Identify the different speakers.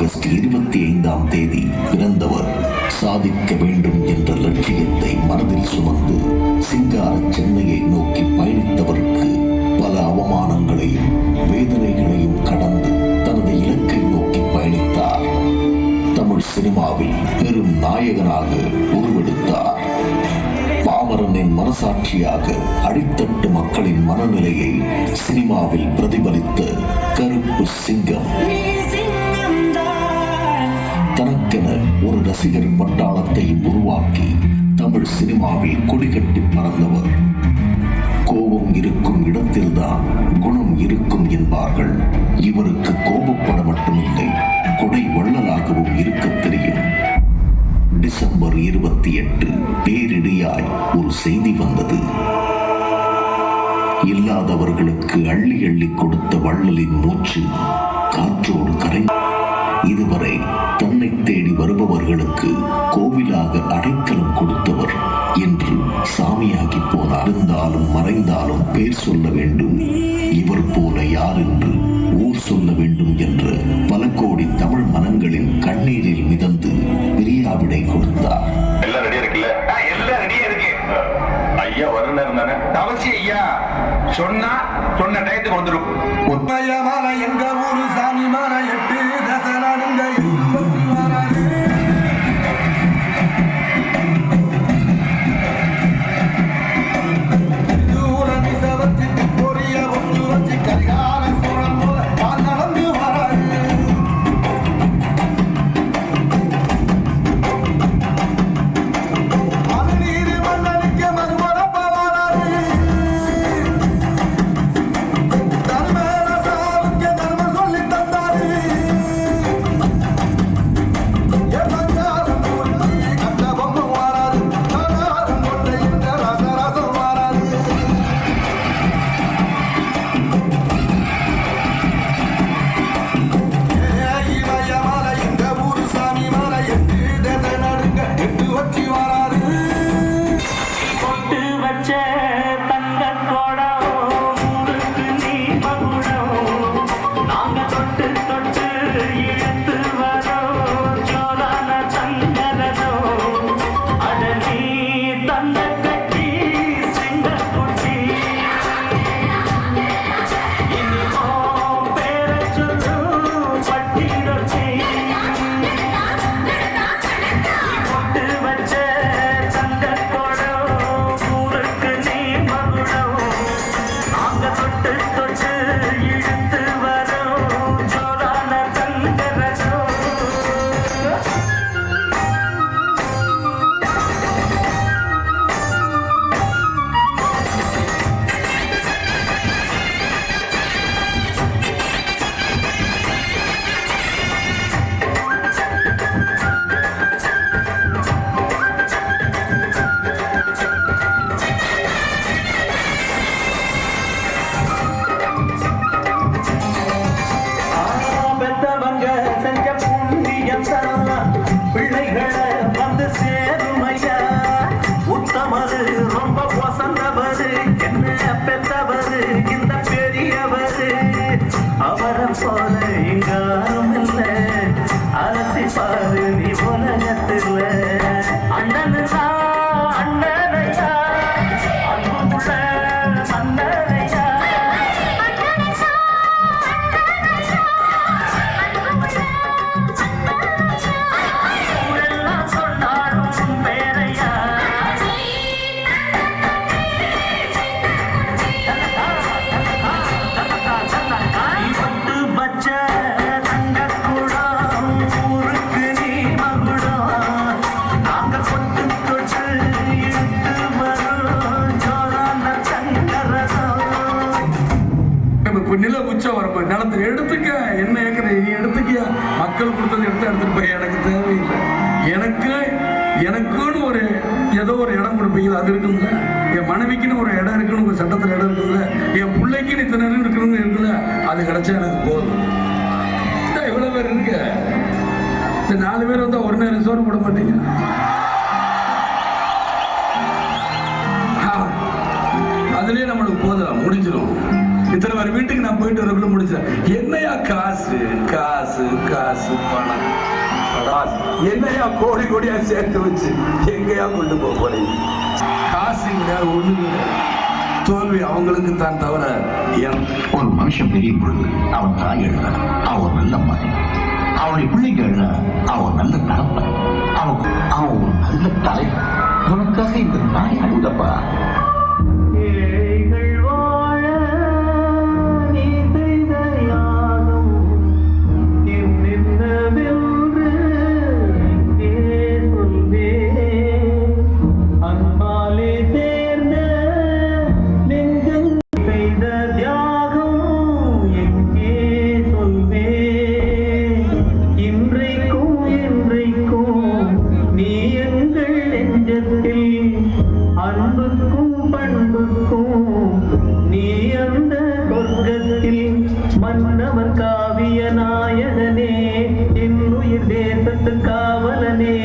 Speaker 1: August 25ஆம் தேதி பிறந்தவர். சாதிக்க வேண்டும் என்ற லட்சியத்தை மனதில் சுமந்து சிங்கார சென்னையை நோக்கி பயணித்தவருக்கு பல அவமானங்களையும் வேதனைகளையும் கடந்து தனது இலக்கை நோக்கி பயணித்தார். தமிழ் சினிமாவில் பெரும் நாயகனாக உருவெடுத்தார். பாமரனின் மனசாட்சியாக அடித்தட்டு மக்களின் மனநிலையை சினிமாவில் பிரதிபலித்த கருப்பு சிங்கம். தனக்கென ஒரு ரசிகர் பட்டாளத்தை உருவாக்கி தமிழ் சினிமாவில் கொடிகட்டி பறந்தவர். கோபம் இருக்கும் இடத்தில்தான் குணம் இருக்கும் என்பார்கள். இவருக்கு கோபப்பட மட்டுமில்லை, கொடை வள்ளலாகவும் இருக்க தெரியும். டிசம்பர் 28 பேரிடியாய் ஒரு செய்தி வந்தது. இல்லாதவர்களுக்கு அள்ளி அள்ளி கொடுத்த வள்ளலின் மூச்சு காற்றோடு கரை. இதுவரை தன்னை தேடி வருபவர்களுக்கு கோவிலாக அடைக்கலம் கொடுத்தவர் என்று சாமியாகி போனார். இருந்தாலும் மறைந்தாலும் பேர் சொல்ல வேண்டும், இவர் போல யார் என்று ஊர் சொல்ல வேண்டும் என்ற பல கோடி தமிழ் மனங்களின் கண்ணீரில் மிதந்து பிரியாவிடை கொடுத்தார்.
Speaker 2: எல்லாம் ரெடியா இருக்குல்ல? எல்லாம் ரெடியா இருக்கு. ஐயா வர நேரம் தானே அவசியம். ஐயா சொன்ன டயத்துக்கு வந்துடும்.
Speaker 3: எங்க ஊரு சாமி மாற 8 தசனாடுங்க. நிலத்தை எடுத்துக்க, என்ன ஏக்கரை நீ எடுத்துக்கியா, மக்கள் கொடுத்தது எடுத்துட்டு போய் எனக்கு தேவையில்லை. எனக்குன்னு ஒரு ஏதோ ஒரு இடம் கொடுப்பீங்களா, அது இருக்குல்ல. என் மனைவிக்குன்னு ஒரு இடம் இருக்குன்னு உங்க சட்டத்தில் இடம் இருக்குல்ல. என் பிள்ளைக்குன்னு இத்தனை இருக்கணும்னு இருக்குல்ல, அது கிடைச்சா எனக்கு போதும். இவ்வளவு பேர் இருக்கு. இந்த 4 பேர் வந்தா ஒரு நேரம் சோறு போட மாட்டீங்க. அதுலயே நம்மளுக்கு போதும், முடிஞ்சிடும். இத்தனை பேர் வீட்டுக்கு நான் போயிட்டு வரக்குள்ள முடிச்சேன். என்னையா காசு காசு காசு பணம் என்னையா கோடி கோடியா சேர்த்து வச்சு எங்கயா கொண்டு போக போறீங்க? காசு கிடையாது, ஒண்ணு கிடையாது. தோல்வி அவங்களுக்கு தான் தவிர
Speaker 4: ஒரு மனுஷன் பெரிய பொழுது அவன் தாய் எழுத அவன் நல்ல மகன், அவனுடைய பிள்ளைங்க எழுத அவன் நல்ல தகப்பன், அவன் ஒரு நல்ல தலைவர். உனக்காக இந்த நாய் அழுதப்பா.
Speaker 5: அன்புக்கும் பண்புக்கும் நீ அந்த சொர்க்கத்தில் மன்னவர் காவிய நாயகனே, என்னுயிர் தேசத்து காவலனே.